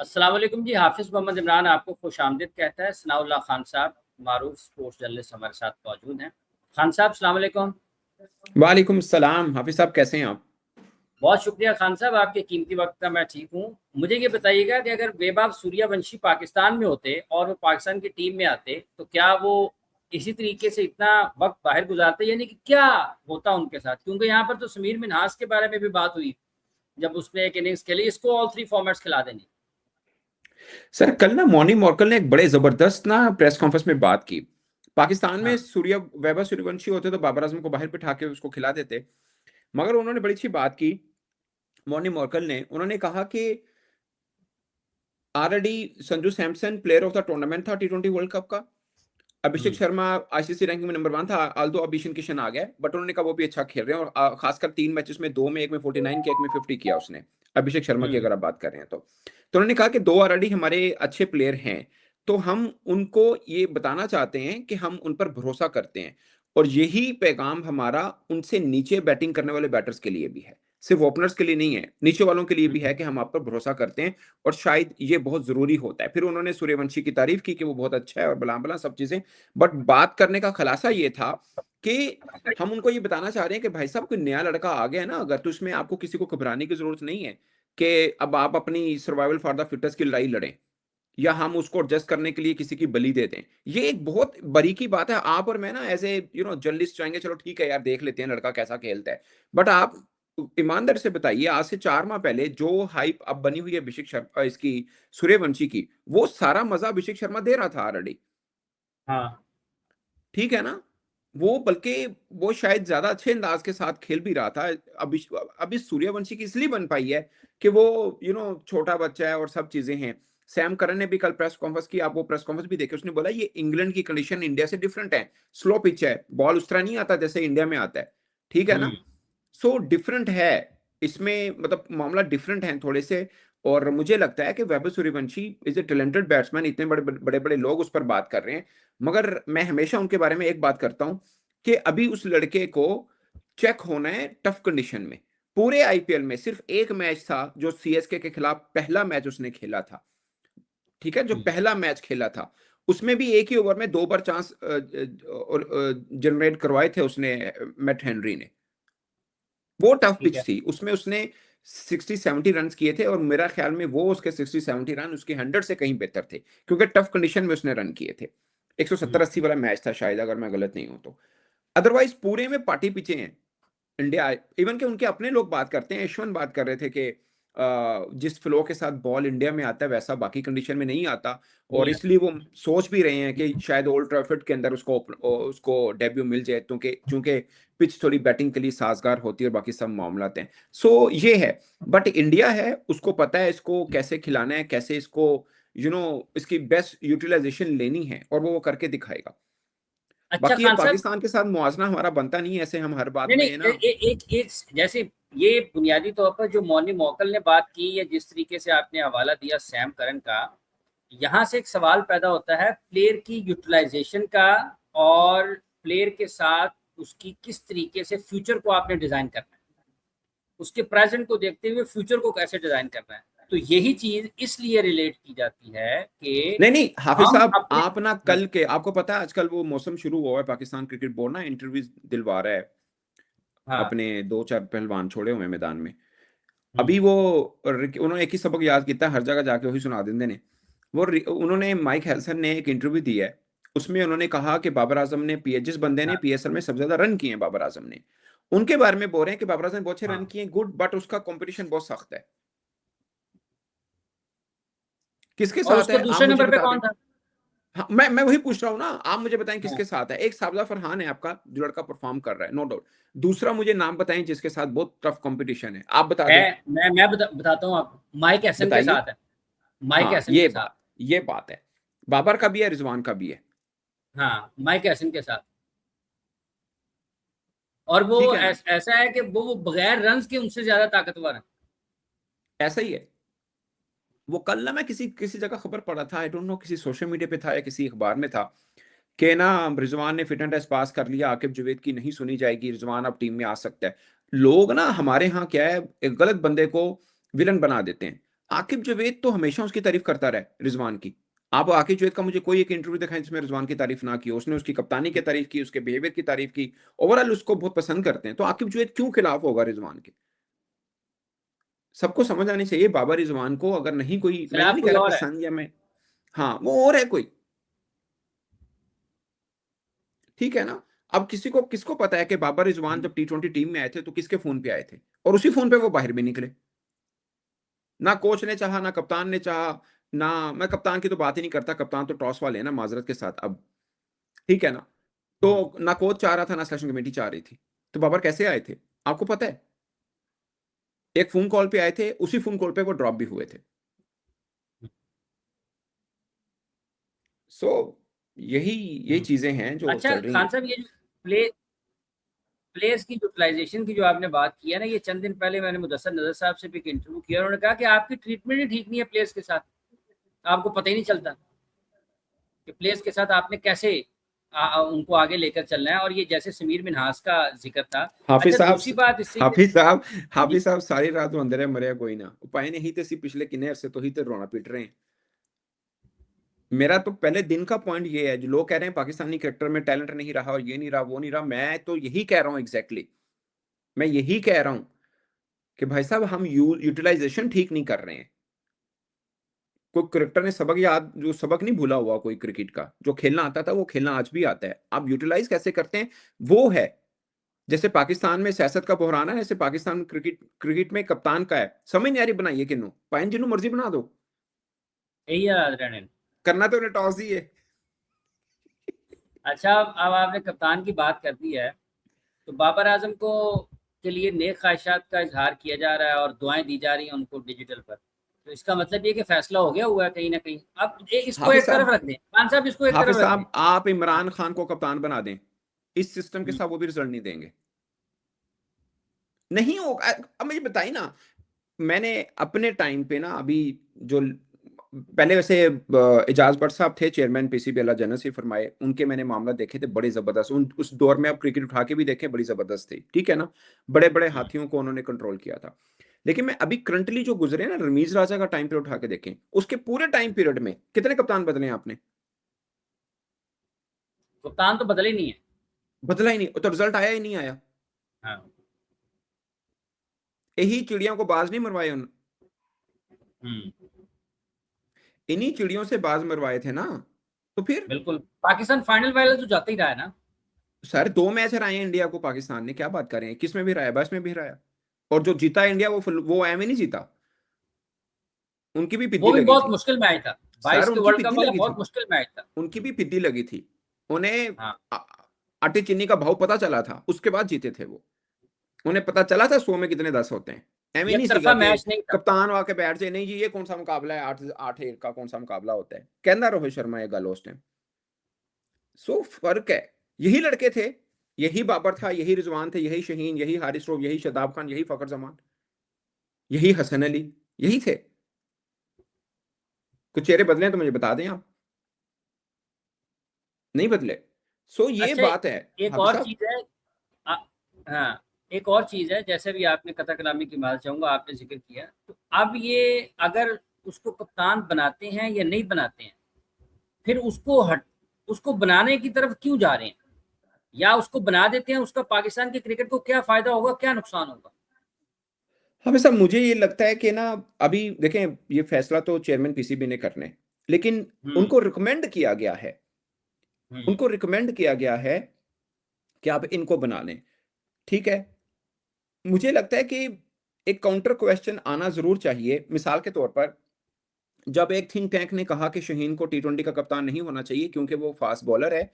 अस्सलाम वालेकुम जी। हाफिज़ मोहम्मद इमरान आपको खुशामदीद कहता है। सनाउल्लाह खान साहब मारूफ स्पोर्ट्स जर्नलिस्ट हमारे साथ मौजूद हैं। खान साहब अस्सलाम वालेकुम। वालेकुम सलाम। हाफिज साहब कैसे हैं आप? बहुत शुक्रिया खान साहब, आपके कीमती वक्त का। मैं ठीक हूँ। मुझे ये बताइएगा कि अगर बेबाब सूर्यवंशी पाकिस्तान में होते और वो पाकिस्तान की टीम में आते तो क्या वो इसी तरीके से इतना वक्त बाहर गुजारते, यानी कि क्या होता उनके साथ? क्योंकि यहाँ पर तो समीर मिन्हास के बारे में भी बात हुई जब उसने एक इनिंग्स खेली, इसको ऑल थ्री फॉर्मेट्स खिला देनी। सर कल ना मॉर्निंग मॉर्कल ने एक बड़े जबरदस्त ना प्रेस कॉन्फ्रेंस में बात की। पाकिस्तान में हाँ। वैभव सूर्यवंशी होते तो बाबर आजम को बाहर बिठा के उसको खिला देते। मगर उन्होंने बड़ी अच्छी बात की। मॉर्निंग मॉर्कल ने उन्होंने कहा कि already Sanju Samson player of the tournament था टी20 वर्ल्ड कप का। अभिषेक हम्म। शर्मा आईसीसी रैंकिंग में नंबर 1 था, ऑल्दो अब ईशान किशन आ गया, बट उन्होंने कहा वो भी अच्छा खेल रहे हैं और खासकर 3 मैचेस में 2 में, एक में 49 किया, एक में 50 किया उसने। अभिषेक शर्मा की हम्म। अगर आप बात कर रहे हैं तो उन्होंने कहा कि 2 ऑलरेडी हमारे अच्छे प्लेयर हैं, तो हम उनको ये बताना चाहते हैं कि हम उन पर भरोसा करते हैं और यही पैगाम हमारा उनसे नीचे बैटिंग करने वाले बैटर्स के लिए भी है। सिर्फ ओपनर्स के लिए नहीं है, नीचे वालों के लिए भी है हम्म। कि हम आप पर भरोसा करते हैं और शायद ये बहुत ज़रूरी होता है। फिर उन्होंने सूर्यवंशी की तारीफ की कि वो बहुत अच्छा है और भला-भला सब चीज़ें। बट बात करने का खलासा ये था कि हम उनको ये बताना चाह रहे हैं कि भाई साहब कोई नया लड़का आ गया है ना अगर, तो इसमें आपको किसी को घबराने की ज़रूरत नहीं है कि अब आप अपनी सर्वाइवल फॉर द फिटेस्ट की लड़ाई लड़ें या हम उसको एडजस्ट करने के लिए किसी की बलि दे दें। ये एक बहुत बारीकी बात है। आप और मैं ना ऐज़ ए जर्नलिस्ट चाहेंगे चलो ठीक है यार देख लेते हैं लड़का कैसा खेलता है। बट आप ईमानदारी से बताइए, आज से 4 माह पहले जो हाइप अब बनी हुई है इसकी सूर्यवंशी की, वो सारा मज़ा अभिषेक शर्मा दे रहा था ऑलरेडी। हाँ। ठीक है ना? वो बल्कि वो शायद ज़्यादा अच्छे अंदाज़ के साथ खेल भी रहा था। अभी सूर्यवंशी की इसलिए बन पाई है कि वो छोटा बच्चा है और सब चीज़ें हैं। सैम करन ने भी कल प्रेस कॉन्फ्रेंस की, आप वो प्रेस कॉन्फ्रेंस भी देखिए, उसने बोला ये इंग्लैंड की कंडीशन इंडिया से डिफरेंट है। स्लो पिच है, बॉल उस तरह नहीं आता जैसे इंडिया में आता है। ठीक है ना? हम्म। सो डिफरेंट है। इसमें मतलब मामला डिफरेंट है थोड़े से। और मुझे लगता है कि Vaibhav Suryavanshi is a talented batsman. इतने बड़े-बड़े लोग उस पर बात कर रहे हैं। मगर मैं हमेशा उनके बारे में एक बात करता हूँ कि अभी उस लड़के को चेक होना है टफ कंडीशन में। पूरे आईपीएल में सिर्फ एक मैच था जो सीएसके के खिलाफ पहला मैच उसने खेला था। ठीक है? जो हम्म। पहला मैच खेला था, उसमें भी एक ही ओवर में 2 बार चांस जनरेट करवाए थे उसने, मैट हेनरी ने। वो टफ ठीक पिच है। थी। उसमें उसने 60-70 रन्स किए थे और मेरा ख्याल में वो उसके 60-70 रन उसके 100 से कहीं बेहतर थे, क्योंकि टफ कंडीशन में उसने रन किए थे। हम्म। 170-80 वाला मैच था शायद, अगर मैं गलत नहीं हूं तो। अदरवाइज पूरे में पार्टी पिचे हैं इंडिया। इवन के उनके अपने लोग बात करते हैं, यशवंत बात कर रहे थे कि जिस फ्लो के साथ बॉल इंडिया में आता है वैसा बाकी कंडीशन में नहीं आता। और नहीं आता। इसलिए वो सोच भी रहे हैं कि शायद ओल्ड ट्रैफर्ड के अंदर उसको डेब्यू मिल जाए, क्योंकि चूंकि पिच थोड़ी बैटिंग के लिए साजगार होती है और बाकी सब मामलात हैं। सो ये है। बट इंडिया है, उसको पता है इसको कैसे खिलाना है, कैसे इसको इसकी बेस्ट यूटिलाइजेशन लेनी है और वो करके दिखाएगा। अच्छा बाकी ये खान साहब। पाकिस्तान के साथ मुआवजा हमारा बनता नहीं है, ऐसे हम हर बात नहीं नहीं, में ना। एक जैसे ये बुनियादी तौर पर जो मौनी मौकल ने बात की या जिस तरीके से आपने हवाला दिया सैम करन का, यहाँ से एक सवाल पैदा होता है प्लेयर की यूटिलाइजेशन का, और प्लेयर के साथ उसकी किस तरीके से फ्यूचर को आपने डिजाइन करना है, उसके प्रेजेंट को देखते हुए फ्यूचर को कैसे डिजाइन करना है। तो यही चीज इसलिए रिलेट की जाती है कि नहीं नहीं हाफिज हम साहब, अपने। आप ना कल के, आपको पता है आजकल वो मौसम शुरू हुआ है, पाकिस्तान क्रिकेट बोर्ड ना इंटरव्यूज दिलवा रहा है। हाँ। अपने 2-4 पहलवान छोड़े हुए हैं मैदान में। हम्म। अभी वो उन्होंने एक ही सबक याद किया, हर जगह जाके वही सुना देंगे ने। उन्होंने, माइक हेल्सन ने एक इंटरव्यू दिया है। उसमें उन्होंने कहा कि बाबर आजम ने जिस बंदे ने हाँ। पीएसएल में सबसे ज्यादा रन किए हैं बाबर आजम ने, उनके बारे में बोल रहे हैं कि बाबर आजम ने बहुत अच्छे रन हाँ। किए, गुड, बट उसका कंपटीशन बहुत सख्त है। किसके और साथ उसको है आप दूसरे मुझे नंबर पे बता दें। कौन था? हाँ, मैं वही पूछ रहा हूँ ना, आप मुझे बताएं हाँ। किसके साथ है। एक साबला फरहान है आपका, जो लड़का परफॉर्म कर रहा है, नो डाउट। दूसरा मुझे नाम बताएं जिसके साथ बहुत टफ कंपटीशन है, आप बता है। दें। बताता हूँ आपको, माइक एसन के बताइए। साथ है। माइक हाँ, एसन के साथ। ये बात है। बाबर का भी है, रिजवान का भी है। हाँ, माइक एसन के साथ। और वो ठीक है ना? ऐसा है कि वो बगैर रन्स के उनसे ज्यादा ताकतवर है। ऐसा ही है। वो कल ना मैं किसी किसी जगह खबर पढ़ा था, आई डोंट नो किसी सोशल मीडिया पे था या किसी अखबार में था, कि ना रिजवान ने फिटनेस टेस्ट पास कर लिया, आकिब जुवैद की नहीं सुनी जाएगी, रिजवान अब टीम में आ सकता है। लोग ना हमारे यहाँ क्या है, एक गलत बंदे को विलन बना देते हैं। आकिब जावेद तो हमेशा उसकी तारीफ करता रहा रिजवान की। आप आकिब जावेद का मुझे कोई एक इंटरव्यू दिखाएं जिसमें रिजवान की तारीफ ना की हो। उसने उसकी कप्तानी की तारीफ की, उसके बिहेवियर की तारीफ की, ओवरऑल उसको बहुत पसंद करते हैं। तो आकिब जावेद क्यों खिलाफ होगा रिजवान के? सबको समझ आनी चाहिए बाबर रिजवान को, अगर नहीं कोई, मैं ये खिलाफ नहीं कह कोई रहा और है। पसंद या मैं, हाँ वो और है कोई, ठीक है ना। अब किसको पता है कि बाबर रिजवान जब टी20 टीम में आए थे तो किसके फोन पे आए थे, और उसी फोन पे वो बाहर भी निकले। ना कोच ने चाहा, ना कप्तान ने चाहा, ना, मैं कप्तान की तो बात ही नहीं करता, कप्तान तो टॉस वाले हैं ना माजरत के साथ अब, ठीक है ना। तो ना कोच चाह रहा था, ना सिलेक्शन कमेटी चाह रही थी। तो बाबर कैसे आए थे आपको पता है? एक फोन कॉल पे आए थे, उसी फोन कॉल पे वो ड्रॉप भी हुए थे। सो यही चीजें हैं जो अच्छा चल रही खान हैं। साहब, ये जो प्ले प्लेयर्स की यूटिलाइजेशन की जो आपने बात की है ना, ये चंद दिन पहले मैंने मुदस्सर नजर साहब से भी एक इंटरव्यू किया, उन्होंने कहा कि आपकी ट्रीटमेंट ही ठीक नहीं है प्लेयर्स के साथ, आपको पता ही नहीं चलता कि प्लेयर्स के साथ आपने कैसे उनको आगे लेकर चलना है। और ये जैसे समीर मिन्हास का जिक्र था। हाफिज अच्छा साहब, दूसरी बात इससे हाफिज साहब, जी हाफिज साहब सारी रात अंदर मरिया कोई ना पाए नहीं थे, पिछले किन्ने अरसे तो ही तो रोना पीट रहे हैं। मेरा तो पहले दिन का पॉइंट ये है, जो लोग कह रहे हैं पाकिस्तानी क्रिकेटर में टैलेंट नहीं रहा और ये नहीं रहा वो नहीं रहा, मैं तो यही कह रहा हूँ एग्जैक्टली, मैं यही कह रहा हूँ कि भाई साहब हम यूटिलाइजेशन ठीक नहीं कर रहे हैं। कोई क्रिकेटर ने सबक याद, जो सबक नहीं भूला हुआ कोई क्रिकेट का, जो खेलना आता था वो खेलना आज भी आता है। आप यूटिलाइज कैसे करते हैं वो है। जैसे पाकिस्तान में सियासत का बहरान है, ऐसे पाकिस्तान क्रिकेट क्रिकेट में कप्तान का है, समझ नहीं आ रही बनाइए किन्नू पाइन जिन्नू मर्जी बना दो, यही है रणन। करना तो उन्हें टॉस ही है। अच्छा अब आपने कप्तान की बात कर दी है, तो बाबर आजम को के लिए नेक ख्वाहिशात का इजहार किया जा रहा है और दुआएं दी जा रही हैं उनको डिजिटल पर, तो इसका मतलब ये कि फैसला हो गया हुआ है कहीं ना कहीं। अब इसको हाफिज एक तरफ साहब, रख दें, खान साहब इसको एक हाफिज तरफ रख दें। साहब आप इमरान खान को कप्तान बना दें, इस सिस्टम के हम्म, साथ वो भी रिजल्ट नहीं देंगे, नहीं होगा। अब मुझे बताइए ना, मैंने अपने टाइम पे ना अभी जो पहले वैसे एजाज भट्ट साहब थे चेयरमैन पीसीबी, अल्लाह जन्नत से फरमाए, उनके मैंने मामला देखे थे बड़े जबरदस्त। उस दौर में आप क्रिकेट उठा के भी देखें बड़ी जबरदस्त थी, ठीक है ना। बड़े बड़े हम्म। हाथियों को उन्होंने कंट्रोल किया था। लेकिन मैं अभी करंटली जो गुजरे ना रमीज राजा का टाइम पीरियड उठा के देखें, उसके पूरे टाइम पीरियड में कितने कप्तान बदले हैं आपने? कप्तान तो बदले नहीं है। बदला ही नहीं, तो रिजल्ट आया ही नहीं आया। हाँ। यही चिड़ियों को बाज नहीं मरवाए हम्म। इन्हीं चिड़ियों से बाज मरवाए थे ना। तो फिर बिल्कुल, पाकिस्तान फाइनल वाइनल तो जाता ही रहा है ना। सर 2 मैच हराए हैं इंडिया को पाकिस्तान ने, क्या बात कर रहे हैं, किस में भी हराया, बस में भी हराया। और जो जीता इंडिया वो एम ही नहीं जीता, उनकी भी वो पिद्दी भी लगी बहुत थी। मुश्किल मैच था, सर 22 के उनकी वर्ल्ड कप पिद्दी वाला लगी बहुत थी, मुश्किल मैच था। उनकी भी पिद्दी लगी थी। उन्हें हाँ, आ- आटे चीनी का भाव पता चला था, उसके बाद जीते थे वो। उन्हें पता चला था 100 में कितने 10 होते हैं। एम एक नहीं सीखा तरफा कि मैच नहीं था। कप्तान आके बैठ जाए, नहीं जी ये कौन सा मुकाबला है, 8-8 का कौन सा मुकाबला होता है, कहना रोहित शर्मा ये गल उस टाइम। सो फर्क है, यही लड़के थे, यही बाबर था, यही रिजवान थे, यही शहीन, यही हारिस रऊफ, यही शदाब खान, यही फखर जमान, यही हसन अली, यही थे। कुछ चेहरे बदले हैं तो मुझे बता दें आप, नहीं बदले। सो ये अच्छा बात है एक हाफिज और साहब। चीज है। आ, हाँ, एक और चीज है, जैसे भी आपने कथा कलामी की बात चाहूंगा, आपने जिक्र किया, तो अब ये अगर उसको कप्तान बनाते हैं या नहीं बनाते हैं, फिर उसको बनाने की तरफ क्यों जा रहे हैं, या उसको बना देते हैं, उसका पाकिस्तान के क्रिकेट को क्या फायदा होगा, क्या नुकसान होगा। हाफिज साहब मुझे ये लगता है कि ना, अभी देखें ये फैसला तो चेयरमैन पीसीबी ने करना है, लेकिन हम्म। उनको रिकमेंड किया गया है, हम्म। उनको रिकमेंड किया गया है कि आप इनको बना लें, ठीक है। मुझे लगता है कि एक काउंटर क्वेश्चन आना जरूर चाहिए। मिसाल के तौर पर जब एक थिंक टैंक ने कहा कि शाहीन को टी20 का कप्तान नहीं होना चाहिए क्योंकि वो फास्ट बॉलर है,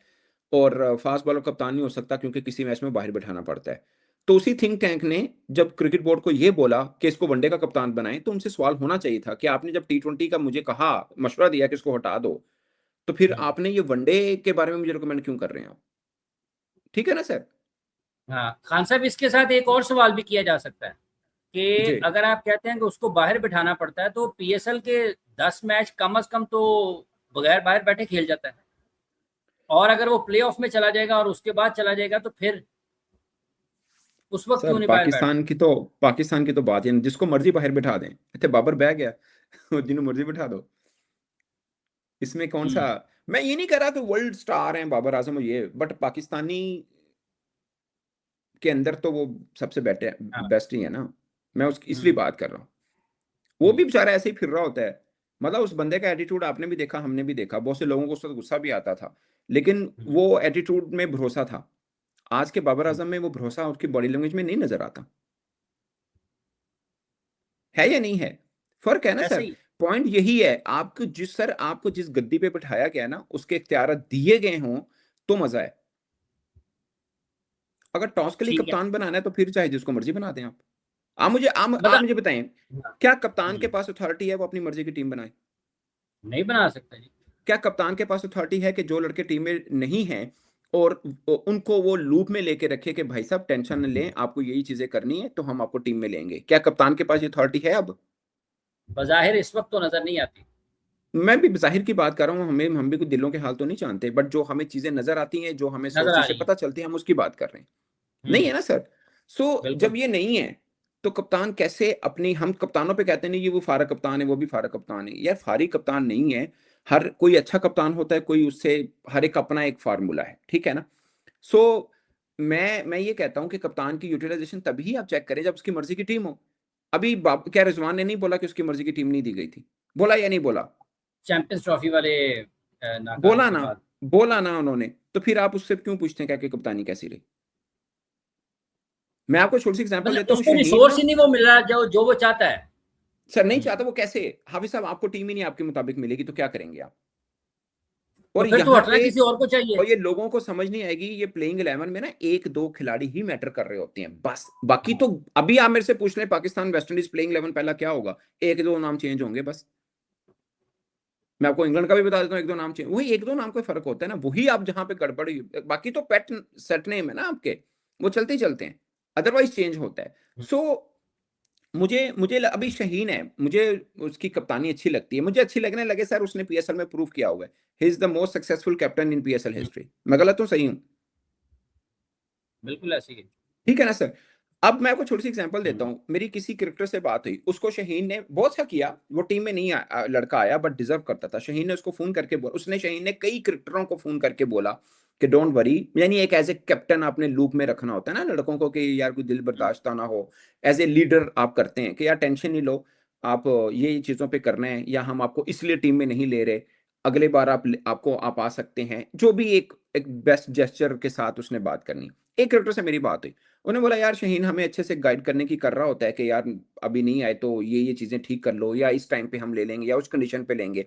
और फास्ट बॉलर कप्तान नहीं हो सकता क्योंकि किसी मैच में बाहर बैठाना पड़ता है, तो उसी थिंक टैंक ने जब क्रिकेट बोर्ड को यह बोला कि इसको वनडे का कप्तान बनाएं, तो उनसे सवाल होना चाहिए था कि आपने जब टी20 का मुझे कहा, मशवरा दिया कि इसको हटा दो, तो फिर हम्म। आपने ये वनडे के बारे में मुझे रिकमेंड क्यों कर रहे हैं आप? ठीक है ना सर। हाँ खान साहब, इसके साथ एक और सवाल भी किया जा सकता है कि जी अगर आप कहते हैं कि उसको बाहर बिठाना पड़ता है, तो पीएसएल के 10 मैच कम से कम तो बगैर बाहर बैठे खेल जाता है, और अगर वो प्लेऑफ में चला जाएगा और उसके बाद चला जाएगा, तो फिर उस वक्त सर, क्यों नहीं बाहर बैठता। पाकिस्तान की तो बात ही नहीं, जिसको मर्जी बाहर बिठा दें, इतने बाबर बह गया, जिन्हें मर्जी बिठा दो। इसमें कौन सा, मैं ये नहीं कह रहा कि वर्ल्ड स्टार हैं बाबर आजम और ये, बट पाकिस्तानी के अंदर तो वो सबसे बेटर हाँ। बेस्ट ही है ना। मैं उस इसलिए बात कर रहा हूँ। वो भी हम्म, बेचारा ऐसे ही फिर रहा होता है। मतलब उस बंदे का एटीट्यूड आपने भी देखा, हमने भी देखा, बहुत से लोगों को उससे गुस्सा भी आता था, लेकिन हम्म, वो एटीट्यूड में भरोसा था। आज के बाबर हम्म। आजम में वो भरोसा उसकी बॉडी लैंग्वेज में नहीं नजर आता है या नहीं है? फर्क है ना ऐसे सर। ही। पॉइंट यही है, आपको जिस सर आपको जिस गद्दी पे बिठाया गया ना, उसके इख्तियार दिए गए हों तो मजा है। अगर टॉस के लिए ठीक है। कप्तान बनाना है तो फिर चाहे जिसको मर्जी बना दें आप। आप मतलब मुझे बताएं, हाँ, क्या कप्तान के हम्म, पास अथॉरिटी है वो अपनी मर्जी की टीम बनाए? नहीं बना सकते जी। क्या कप्तान के पास अथॉरिटी है कि जो लड़के टीम में नहीं हैं और उनको वो लूप में लेके रखे कि भाई साहब टेंशन न लें, आपको यही चीजें करनी है तो हम आपको टीम में लेंगे? क्या कप्तान के पास ये अथॉरिटी है अब? बज़ाहिर इस वक्त तो नजर नहीं आती। मैं भी ज़ाहिर की बात कर रहा हूँ, हम भी कुछ दिलों के हाल तो नहीं जानते, बट जो हमें चीज़ें नज़र आती हैं, जो हमें नजर आ सोर्सेज़ से रही है। पता चलती है, हम उसकी बात कर रहे हैं। नहीं हम्म। है ना सर? सो बिल्कुल। जब ये नहीं है, तो कप्तान कैसे अपनी, हम कप्तानों पे कहते नहीं, ये वो फारग कप्तान है, वो भी फारग कप्तान है। यार फारिग कप्तान नहीं है, हर कोई अच्छा कप्तान होता है, कोई उससे, हर एक अपना एक फ़ॉर्मूला है, ठीक है ना? सो मैं ये कहता हूँ कि कप्तान की यूटिलाइज़ेशन तभी आप चेक करें जब उसकी मर्ज़ी की टीम हो। अभी बाब क्या रिज़वान ने नहीं बोला कि उसकी मर्ज़ी की टीम नहीं दी गई थी? बोला या नहीं बोला? चैंपियंस ट्रॉफी वाले नाकामी बोला के ना, बाद। बोला ना उन्होंने, तो फिर आप उससे क्यों पूछते हैं क्या कि कप्तानी कैसी रही? मैं आपको छोटी-सी एग्ज़ाम्पल मतलब देता हूँ, उसको शाहीन रिसोर्स ना, ही नहीं वो मिल रहा जो जो वो चाहता है। सर नहीं हम्म। चाहता, वो कैसे? हाफ़िज़ साहब आपको टीम ही नहीं आपके मुताबिक मिलेगी तो क्या करेंगे आप? तो और फिर तो यहाँ हटना पे, किसी और को चाहिए। और ये लोगों को समझ नहीं आएगी, ये प्लेइंग 11 में ना 1-2 खिलाड़ी ही मैटर कर रहे होते हैं, बस। बाकी हाँ। तो अभी आप मेरे से पूछ लें पाकिस्तान वेस्ट इंडीज़ प्लेइंग 11 पहला क्या होगा? 1-2 नाम चेंज होंगे बस। मैं आपको इंग्लैंड का भी बता देता हूँ, 1-2 नाम चेंज, वही 1-2 नाम का फ़र्क होता है ना, वही आप जहाँ पे गड़बड़ी, बाकी तो पेट सेट नेम है ना आपके, वो चलते ही चलते हैं, अदरवाइज़ चेंज होता है। सो मुझे मुझे ल अभी शाहीन है, मुझे उसकी कप्तानी अच्छी लगती है, मुझे अच्छी लगने लगे सर, उसने पीएसएल में प्रूव किया हुआ है। He is the most successful captain in PSL hmm, history. मैं गलत हूँ, सही हूँ? बिल्कुल ऐसी है। ठीक है ना सर? अब मैं आपको छोटी-सी एग्ज़ाम्पल देता हम्म, हूँ। मेरी किसी क्रिकेटर से बात हुई, उसको शाहीन ने बहुत अच्छा किया, वो टीम में नहीं लड़का आया बट डिज़र्व करता था। शाहीन ने उसको फ़ोन करके शाहीन ने कई क्रिकेटरों को फ़ोन करके बोला कि डोंट वरी, यानी एक एज़ ए कैप्टन आपने लूप में रखना होता है ना लड़कों को कि यार कोई दिल हम्म, बर्दाश्त ना हो। एज़ ए लीडर आप करते हैं कि यार टेंशन नहीं लो, आप ये चीज़ों पे करना है, या हम आपको इसलिए टीम में नहीं ले रहे, अगली बार आप आ सकते हैं। जो भी एक एक बेस्ट जेस्चर के साथ उसने बात करनी। एक क्रिकेटर से मेरी बात हुई। उन्होंने बोला यार शाहीन हमें अच्छे से गाइड करने की कर रहा होता है कि यार अभी नहीं आए तो ये चीज़ें ठीक कर लो, या इस टाइम पे हम ले लेंगे या उस कंडीशन पे लेंगे।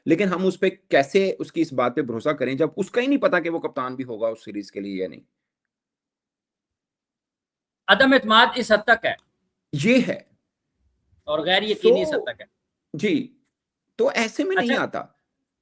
लेकिन हम उस पे कैसे उसकी इस बात पे भरोसा करें जब उसका ही नहीं पता कि वो कप्तान भी होगा उस सीरीज़ के लिए या नहीं। अदम एतमाद इस हद तक है ये है। और गैर सो यकीनी इस हद तक है। जी, तो ऐसे में नहीं अच्छा। आता।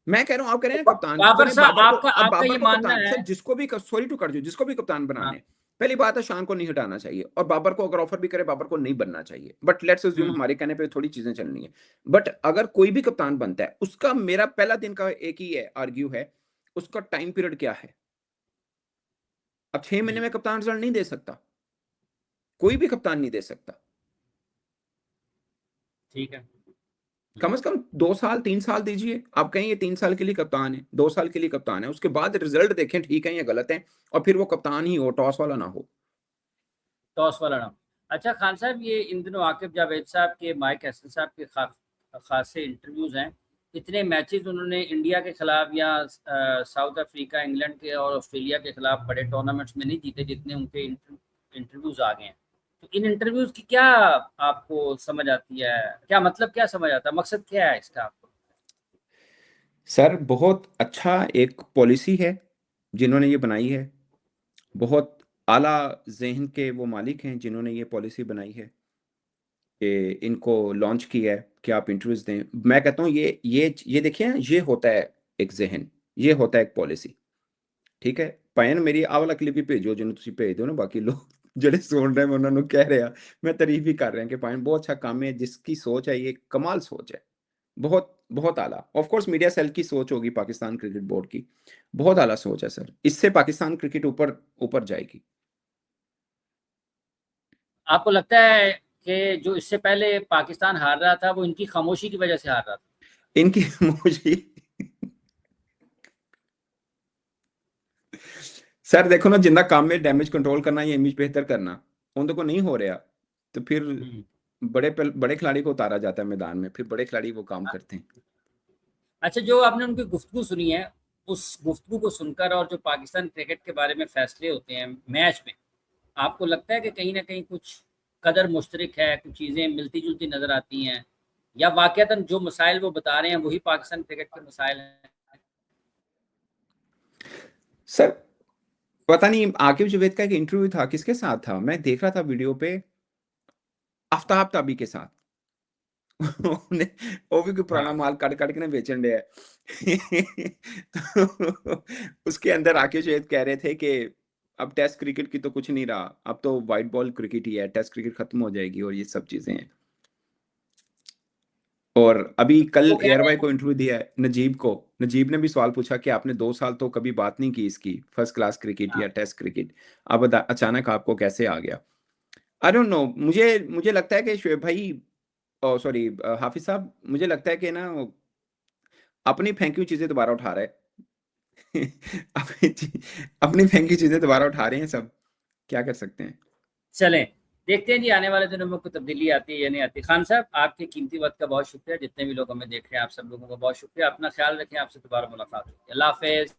मैं कह रहा हूँ, आप कह रहे हैं ना कप्तान, बाबर चलिए साहब बाबर को, आपका अब आपका बाबर ये को मानना कप्तान, है। सर जिसको भी सॉरी टू कट जो जिसको भी कप्तान हाँ। बनाने हैं, पहली बात है शान को नहीं हटाना चाहिए, और बाबर को अगर ऑफर भी करे बाबर को नहीं बनना चाहिए, बट लेट्स अज्यूम हम्म, हमारे कहने पे थोड़ी चीजें चलनी है। बट अगर कोई भी कप्तान बनता है, उसका मेरा पहला दिन का एक ही है आर्ग्यू है, उसका टाइम पीरियड क्या है? अब 6 महीने में कप्तान रिजल्ट नहीं दे सकता, कोई भी कप्तान नहीं दे सकता। ठीक है। कम से कम 2 साल 3 साल दीजिए। आप कहें ये 3 साल के लिए कप्तान है, 2 साल के लिए कप्तान है, उसके बाद रिजल्ट देखें ठीक है या गलत है, और फिर वो कप्तान ही हो, टॉस वाला ना हो। टॉस वाला नाम। अच्छा खान साहब, ये इन दिनों आकिब जावेद साहब के, माइक हसन साहब के खासे इंटरव्यूज़ हैं। इतने मैचेस उन्होंने इंडिया के खिलाफ या साउथ अफ्रीका, इंग्लैंड के और ऑस्ट्रेलिया के खिलाफ बड़े टूर्नामेंट्स में नहीं जीते जितने उनके इंटरव्यूज़ आ गए हैं। तो इन इंटरव्यूज़ की क्या आपको समझ आती है, क्या मतलब क्या समझ आता है, मकसद क्या है इसका आपको? सर बहुत अच्छा एक पॉलिसी है जिन्होंने ये बनाई है, बहुत आला ज़हन के वो मालिक हैं जिन्होंने ये पॉलिसी बनाई है कि इनको लॉन्च किया है कि आप इंटरव्यूज़ दें। मैं कहता हूँ ये देखिए ना, ये होता है एक ज़हन, ये होता है एक पॉलिसी, ठीक है? ਭਾਵੇਂ ਮੇਰੀ ਆਹ ਵਾਲਾ ਕਲਿੱਪ ਵੀ ਭੇਜੋ ਜਿਹਨੂੰ ਤੁਸੀਂ ਭੇਜ ਦਿਓ ਨਾ ਬਾਕੀ ਲੋਕ ਜਿਹੜੇ ਸੁਣ ਰਹੇ ਮੈਂ ਉਹਨਾਂ ਨੂੰ ਕਹਿ ਰਿਹਾ, ਮੈਂ ਤਾਰੀਫ ਹੀ ਕਰ ਰਿਹਾ कि ਭਾਵੇਂ बहुत अच्छा काम है, जिसकी सोच है ये कमाल सोच है। बहुत बहुत आला। ऑफ कोर्स मीडिया सेल की सोच होगी पाकिस्तान क्रिकेट बोर्ड की। बहुत आला सोच है सर। इससे पाकिस्तान क्रिकेट ऊपर ऊपर जाएगी। आपको लगता है कि जो इससे पहले पाकिस्तान हार रहा था वो इनकी खामोशी की वजह से हार रहा था। इनकी मुझे सर देखो ना, जिंदा काम में डैमेज कंट्रोल करना या इमेज बेहतर करना उन को नहीं हो रहा, तो फिर बड़े खिलाड़ी को उतारा जाता है मैदान में, फिर बड़े खिलाड़ी वो काम करते हैं। अच्छा, जो आपने उनकी गुफ्तगू सुनी है, उस गुफ्तगू को सुनकर और जो पाकिस्तान क्रिकेट के बारे में फैसले होते हैं मैच में, आपको लगता है कि कहीं ना कहीं कुछ कदर मुश्तरक है, कुछ चीज़ें मिलती जुलती नज़र आती हैं, या वाकयातन जो मसाइल वो बता रहे हैं वही पाकिस्तान क्रिकेट के मसाइल हैं? सर पता नहीं, आकिब जावेद का एक इंटरव्यू था, किसके साथ था मैं देख रहा था वीडियो पे, आफ्ताब ताबी के साथ। ਉਹਨੇ ਉਹ भी कोई पुराना हाँ। माल काट के ना बेचन दिया है। तो उसके अंदर आकिब जावेद कह रहे थे कि अब टेस्ट क्रिकेट की तो कुछ नहीं रहा, अब तो व्हाइट बॉल क्रिकेट ही है, टेस्ट क्रिकेट खत्म हो जाएगी और ये सब चीजें हैं। और अभी कल वो कह एयर रहे भाई हैं। को इंटरव्यू दिया है नजीब को, नजीब ने भी सवाल पूछा कि आपने 2 साल तो कभी बात नहीं की इसकी, फर्स्ट क्लास क्रिकेट या हाँ। टेस्ट क्रिकेट, अब अचानक आपको कैसे आ गया? आई डोंट नो, मुझे मुझे लगता है कि शोएब भाई, सॉरी हाफिज साहब, मुझे लगता है कि ना अपनी फेंकी हुई चीजें दोबारा उठा रहे हैं। अपनी फेंकी हुई चीजें दोबारा उठा रहे हैं सब, क्या कर सकते हैं। चलें, देखते हैं जी आने वाले दिनों में कोई तब्दीली आती है या नहीं आती। खान साहब, आपके कीमती वक्त का बहुत शुक्रिया, जितने भी लोग हमें देख रहे हैं आप सब लोगों का बहुत शुक्रिया। अपना ख्याल रखें, आपसे दोबारा मुलाकात होगी। अल्लाह हाफिज़।